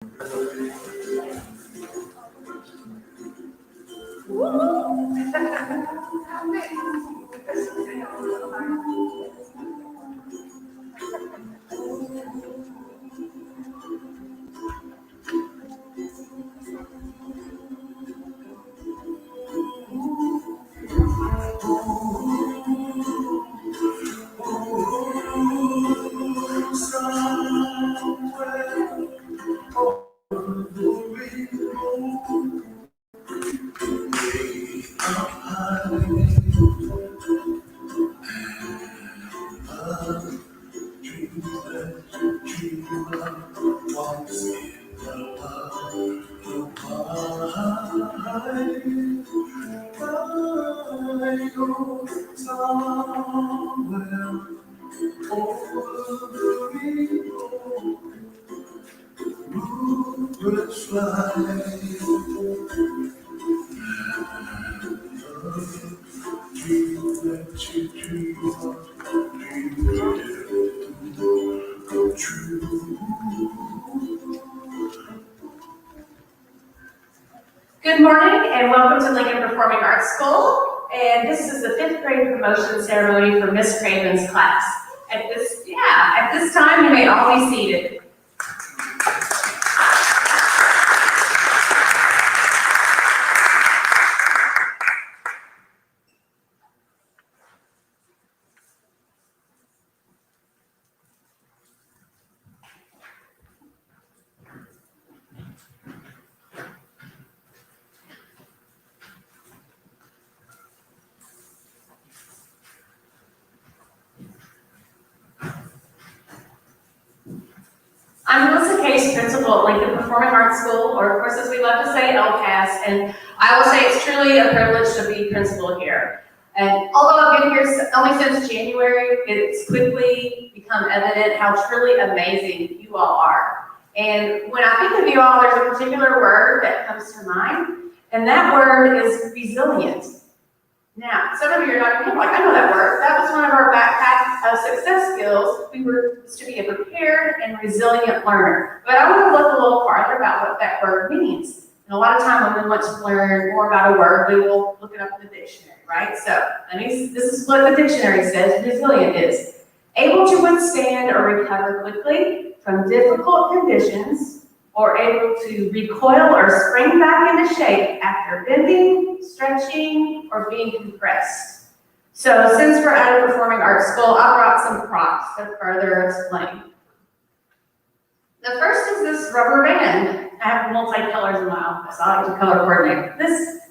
Good morning and welcome to Lincoln Performing Arts School. And this is the 5th grade promotion ceremony for Miss Craven's class. At this time you may all be seated. I'm Melissa Case, principal at Lincoln Performing Arts School, or of course as we love to say, LCAS, and I will say it's truly a privilege to be principal here. And although I've been here only since January, it's quickly become evident how truly amazing you all are. And when I think of you all, there's a particular word that comes to mind, and that word is resilient. Now, some of you are not going to be like, I know that word. That was one of our backpack of success skills. We were to be a prepared and resilient learner. But I want to look a little farther about what that word means. And a lot of time when we want to learn more about a word, we will look it up in the dictionary, right? So this is what the dictionary says resilient is. Able to withstand or recover quickly from difficult conditions, or able to recoil or spring back into shape after bending, stretching, or being compressed. So since we're at a performing arts school, I brought some props to further explain. The first is this rubber band. I have multi-colors in my office. I like to color coordinate.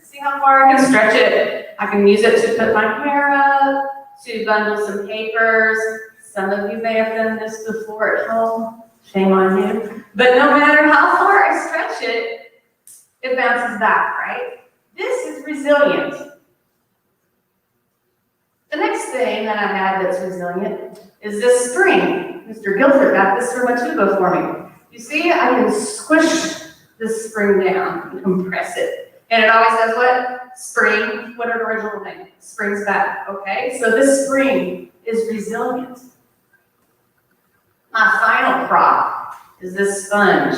See how far I can stretch it. I can use it to put my hair up, to bundle some papers. Some of you may have done this before at home. Shame on you. But no matter how far I stretch it, it bounces back, right? This is resilient. The next thing that I have that's resilient is this spring. Mr. Guilford got this from a tuba for me. You see, I can squish this spring down and compress it. And it always does what? Spring. What an original name. Springs back, okay? So this spring is resilient. My final prop is this sponge.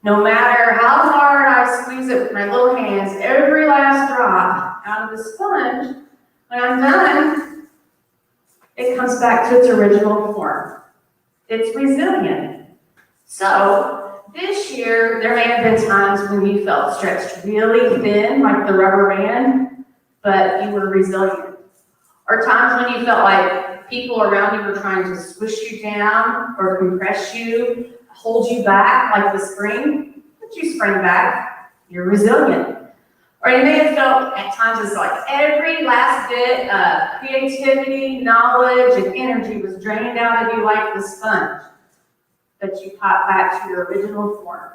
No matter how hard I squeeze it with my little hands, every last drop out of the sponge, when I'm done, it comes back to its original form. It's resilient. So this year, there may have been times when you felt stretched really thin, like the rubber band, but you were resilient. Or times when you felt like people around you were trying to squish you down or compress you, hold you back like the spring, but you sprang back. You're resilient. Or you may have felt at times it's like every last bit of creativity, knowledge, and energy was drained out of you like the sponge, but you popped back to your original form.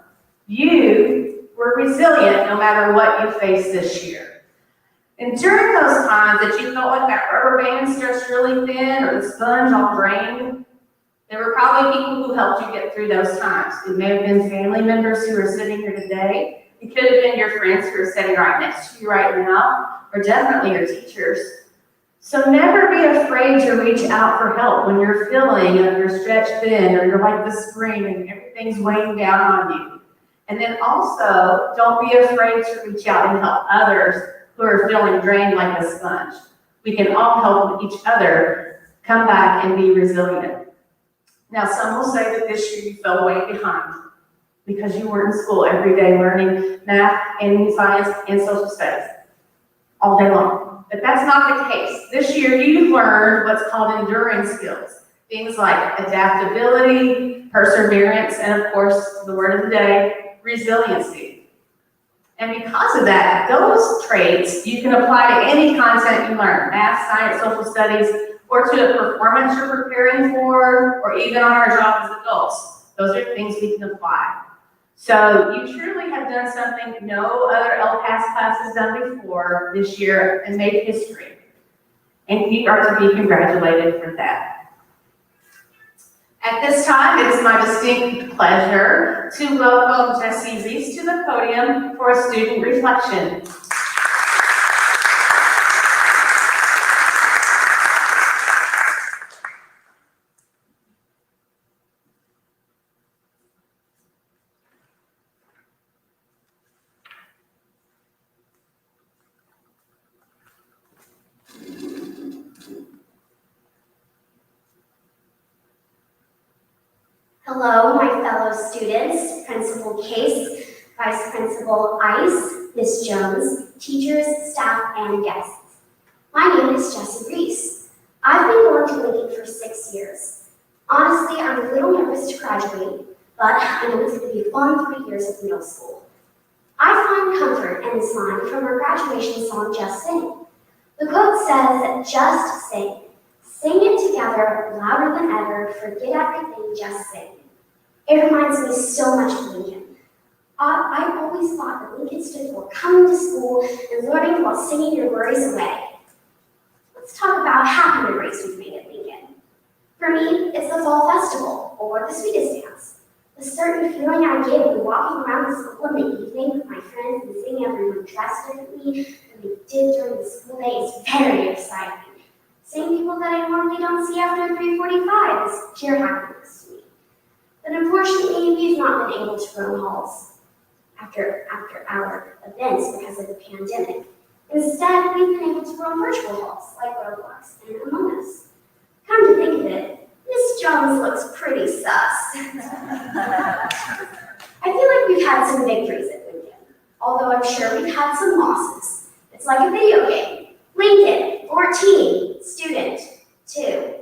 You were resilient no matter what you faced this year. And during those times that you felt like that rubber band stretched really thin or the sponge all drained, there were probably people who helped you get through those times. It may have been family members who are sitting here today. It could have been your friends who are sitting right next to you right now, or definitely your teachers. So never be afraid to reach out for help when you're feeling you're stretched thin or you're like the spring and everything's weighing down on you. And then also, don't be afraid to reach out and help others who are feeling drained like a sponge. We can all help each other come back and be resilient. Now, some will say that this year you fell way behind because you were in school every day learning math and science and social studies all day long. But that's not the case. This year you learned what's called enduring skills. Things like adaptability, perseverance, and of course, the word of the day, resiliency. And because of that, those traits you can apply to any content you learn, math, science, social studies, or to a performance you're preparing for, or even on our job as adults. Those are things we can apply. So you truly have done something no other LCAS class has done before this year and made history. And you are to be congratulated for that. At this time, it is my distinct pleasure to welcome Jessie Reese to the podium for a student reflection. Hello, my fellow students, Principal Case, Vice Principal Ice, Ms. Jones, teachers, staff, and guests. My name is Jessie Reese. I've been going to Lincoln for 6 years. Honestly, I'm a little nervous to graduate, but I know it's going to be a fun 3 years of middle school. I find comfort in this line from our graduation song, Just Sing. The quote says, just sing. Sing it together, louder than ever, forget everything, just sing. It reminds me so much of Lincoln. I've always thought that Lincoln stood for coming to school and learning while singing your worries away. Let's talk about half the memories we've made at Lincoln. For me, it's the Fall Festival, or the Sweetest Dance. The certain feeling I get when walking around the school in the evening with my friends and seeing everyone dressed differently than they did during the school day is very exciting. Seeing people that I normally don't see after 3:45 is pure happiness to me. But unfortunately, we've not been able to roam halls after our events because of the pandemic. Instead, we've been able to roam virtual halls like Roblox and Among Us. Come to think of it, Miss Jones looks pretty sus. I feel like we've had some victories at Lincoln, although I'm sure we've had some losses. It's like a video game. Lincoln, 14, student, 2.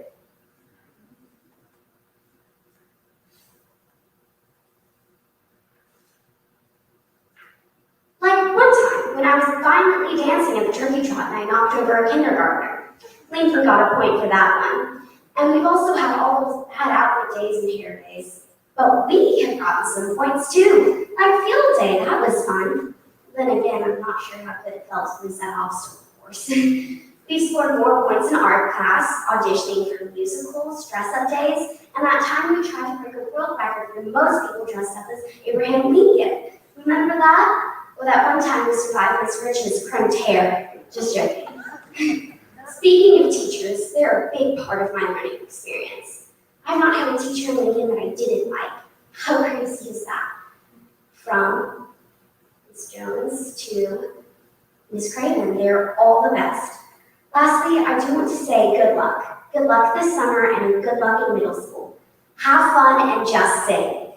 Like one time, when I was violently dancing at the turkey trot and I knocked over a kindergartner. Lincoln got a point for that one. And we've also had outfit days and hair days. But we have gotten some points too, like field day, that was fun. Then again, I'm not sure how good it felt to lose that obstacle course. We scored more points in art class, auditioning for musicals, dress-up days, and that time we tried to break a world record for most people dressed up as Abraham Lincoln. Remember that? Well, that one time we survived Miss Rich's crimped hair. Just joking. Speaking of teachers, they're a big part of my learning experience. I've not had a teacher in Lincoln that I didn't like. How crazy is that? From Ms. Jones to Ms. Craven, they're all the best. Lastly, I do want to say good luck. Good luck this summer and good luck in middle school. Have fun and just sing.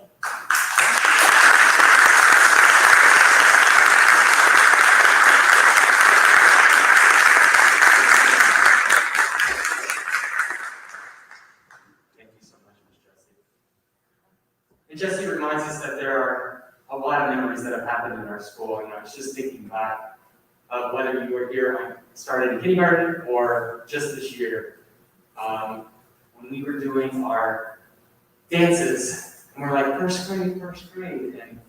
And Jessie reminds us that there are a lot of memories that have happened in our school. And I was just thinking back of whether you were here when I started in kindergarten or just this year. When we were doing our dances, and we're like, first grade. And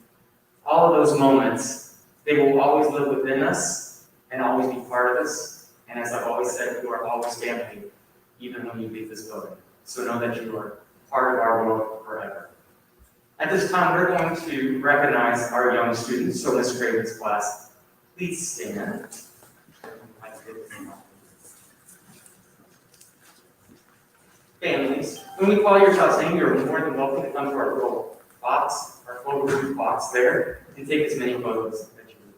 all of those moments, they will always live within us and always be part of us. And as I've always said, you are always family, even when you leave this building. So know that you are part of our world forever. At this time, we're going to recognize our young students. So Ms. Craven's class, please stand. Families, when we call your child's name, you're more than welcome to come to our little box, our photo booth box there, and take as many photos that you would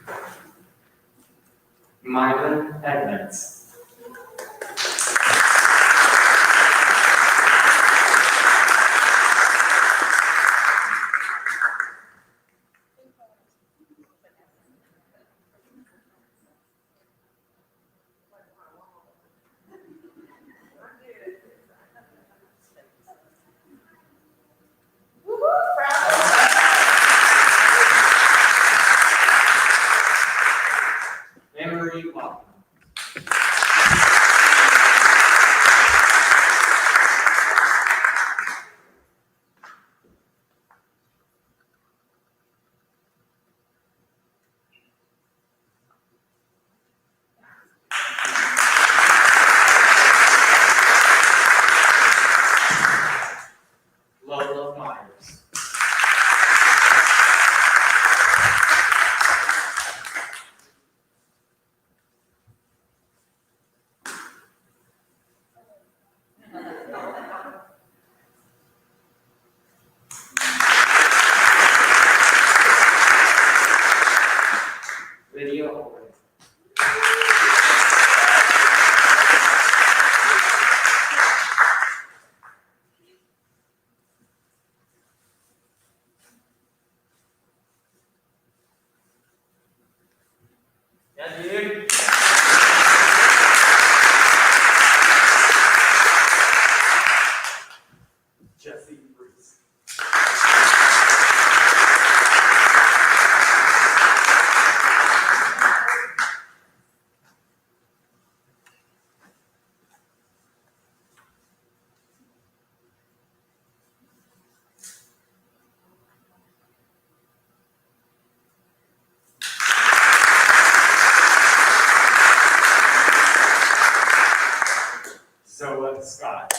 like. Mylan Edmonds. Emery Lockman. Lola Myers. Lydia Owen. Yeah, dude. Jesse Bruce. Zoa Scott.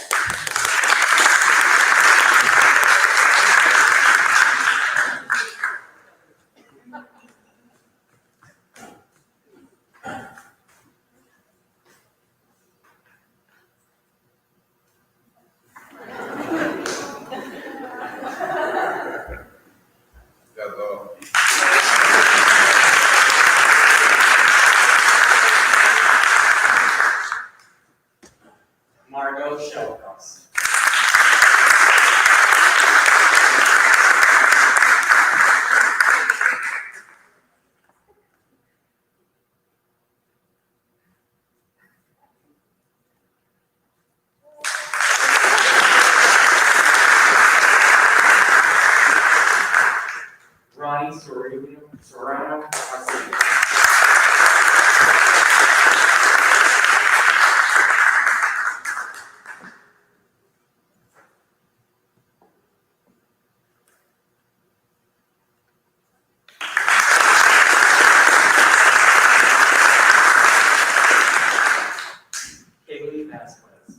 Hello. Margot Shellcross. Ronnie Serrano Arcega. Kaylee Vasquez.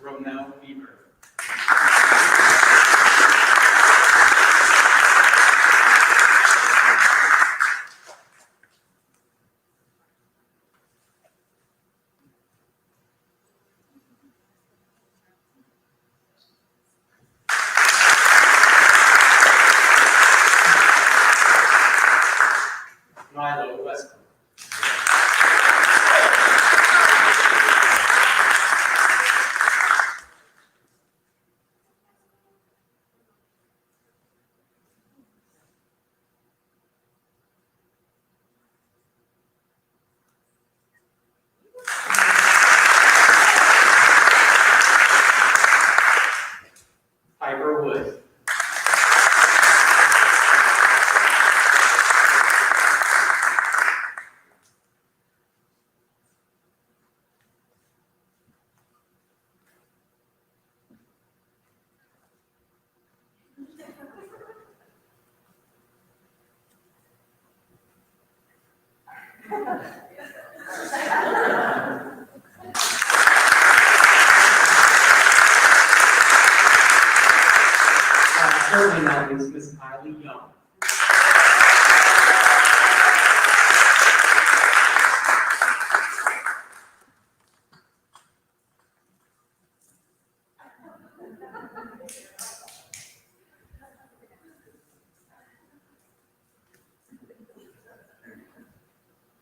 Romel Weaver. Milo Westbrook. Piper Wood. certainly not least Miss Kylie Young.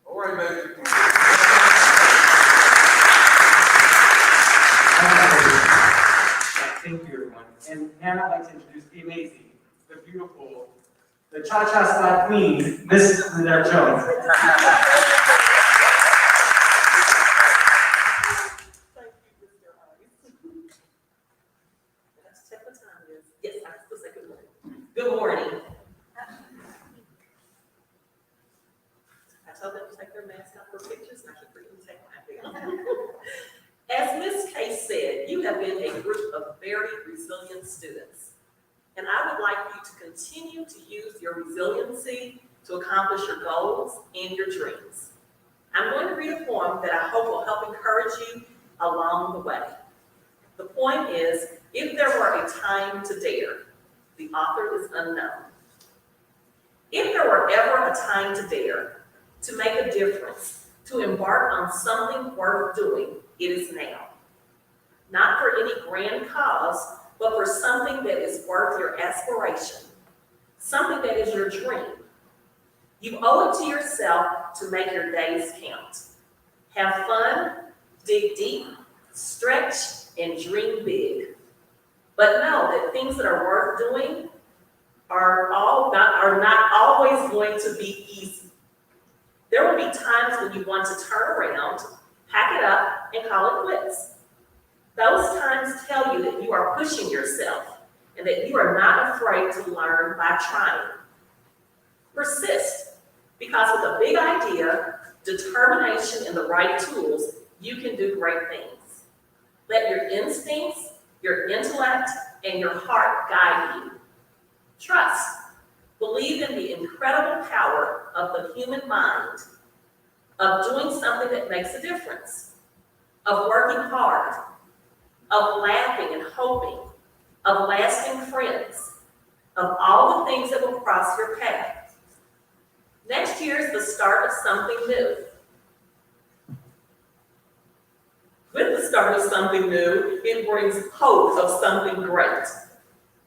All right, baby. Thank you, everyone. And now I'd like to introduce the amazing, the beautiful, the Cha-Cha Slide Queen, Miss Lynette Jones. Thank you, Mr. Ice. Let's check what time it is. Yes, I can still say good morning. Good morning. I told them to take their masks off for pictures, and I keep forgetting to take mine down. As Ms. Kay said, you have been a group of very resilient students. And I would like you to continue to use your resiliency to accomplish your goals and your dreams. I'm going to read a poem that I hope will help encourage you along the way. The poem is, If There Were a Time to Dare. The author is unknown. If there were ever a time to dare, to make a difference, to embark on something worth doing, it is now. Not for any grand cause, but for something that is worth your aspiration, something that is your dream. You owe it to yourself to make your days count. Have fun, dig deep, stretch, and dream big. But know that things that are worth doing are not always going to be easy. There will be times when you want to turn around, pack it up, and call it quits. Those times tell you that you are pushing yourself and that you are not afraid to learn by trying. Persist, because with a big idea, determination, and the right tools, you can do great things. Let your instincts, your intellect, and your heart guide you. Trust. Believe in the incredible power of the human mind, of doing something that makes a difference, of working hard, of laughing and hoping, of lasting friends, of all the things that will cross your path. Next year is the start of something new. With the start of something new, it brings hope of something great.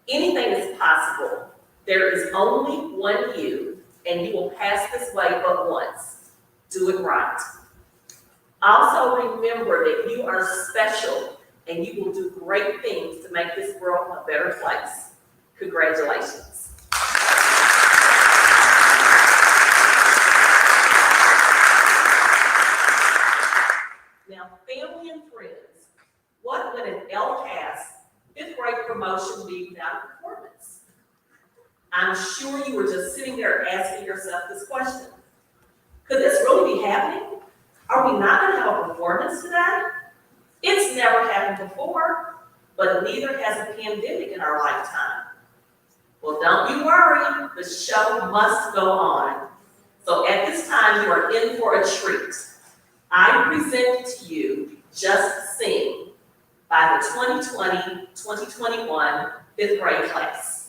Anything is possible. There is only one you, and you will pass this way but once. Do it right. Also remember that you are special, and you will do great things to make this world a better place. Congratulations. Now, family and friends, what would an LCAS fifth grade promotion be without performance? I'm sure you were just sitting there asking yourself this question. Could this really be happening? Are we not going to have a performance today? It's never happened before, but neither has a pandemic in our lifetime. Well, don't you worry, the show must go on. So at this time, you are in for a treat. I present to you Just Sing by the 2020-2021 fifth grade class.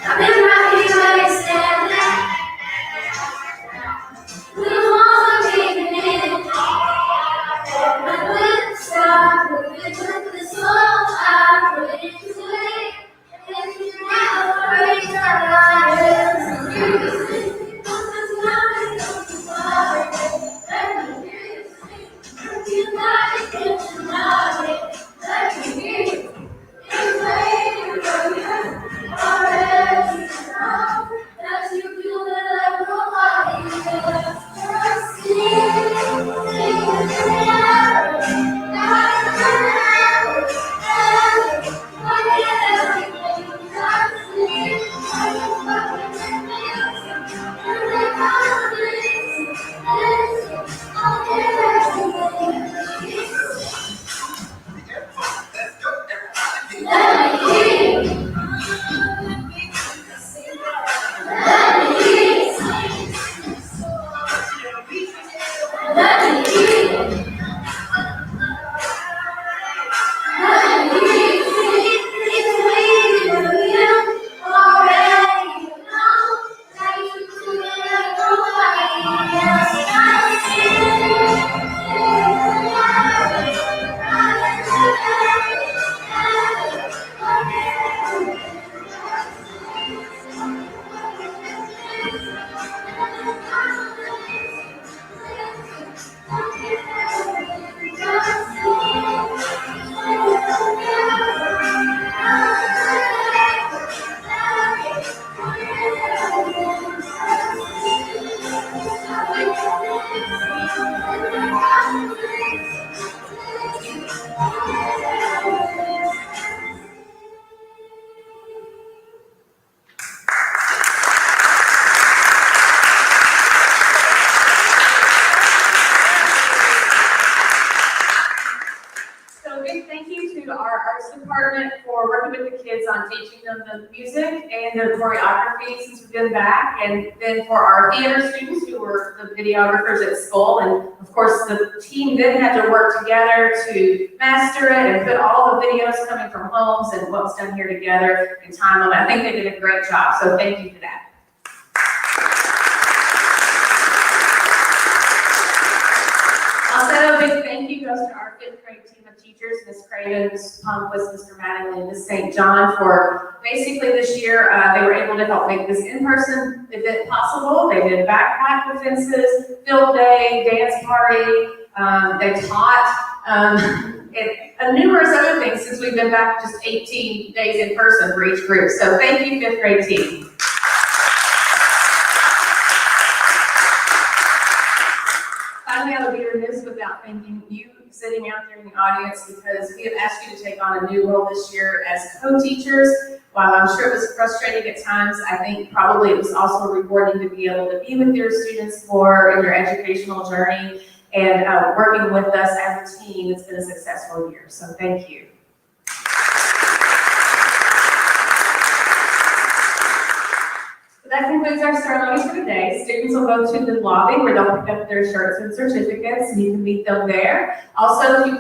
I've been right here where you stand. We want to be in. And with the sky, with the soul, I put it away. And you never break our lives. So a big thank you to our arts department for working with the kids on teaching them the music and the choreography since we've been back, and then for our theater students who were the videographers at school, and of course the team then had to work together to master it and put all the videos coming from homes and what was done here together in time limit. I think they did a great job, so thank you for that. Also, a big thank you goes to our 5th grade team of teachers, Ms. Craven, Ms. Palmquist, Mr. Mattingly, and Ms. St. John, for basically this year, they were able to help make this in-person event possible. They did backpack defenses, field day, dance party, they taught, and numerous other things since we've been back just 18 days in person for each group. So thank you, 5th grade team. Finally, I would be remiss without thanking you sitting out there in the audience, because we have asked you to take on a new role this year as co-teachers. While I'm sure it was frustrating at times, I think probably it was also rewarding to be able to be with your students more in their educational journey, and working with us as a team. It's been a successful year, so thank you. So that concludes our ceremony for today. Students will go to the lobby where they'll pick up their shirts and certificates, and you can meet them there. Also, if you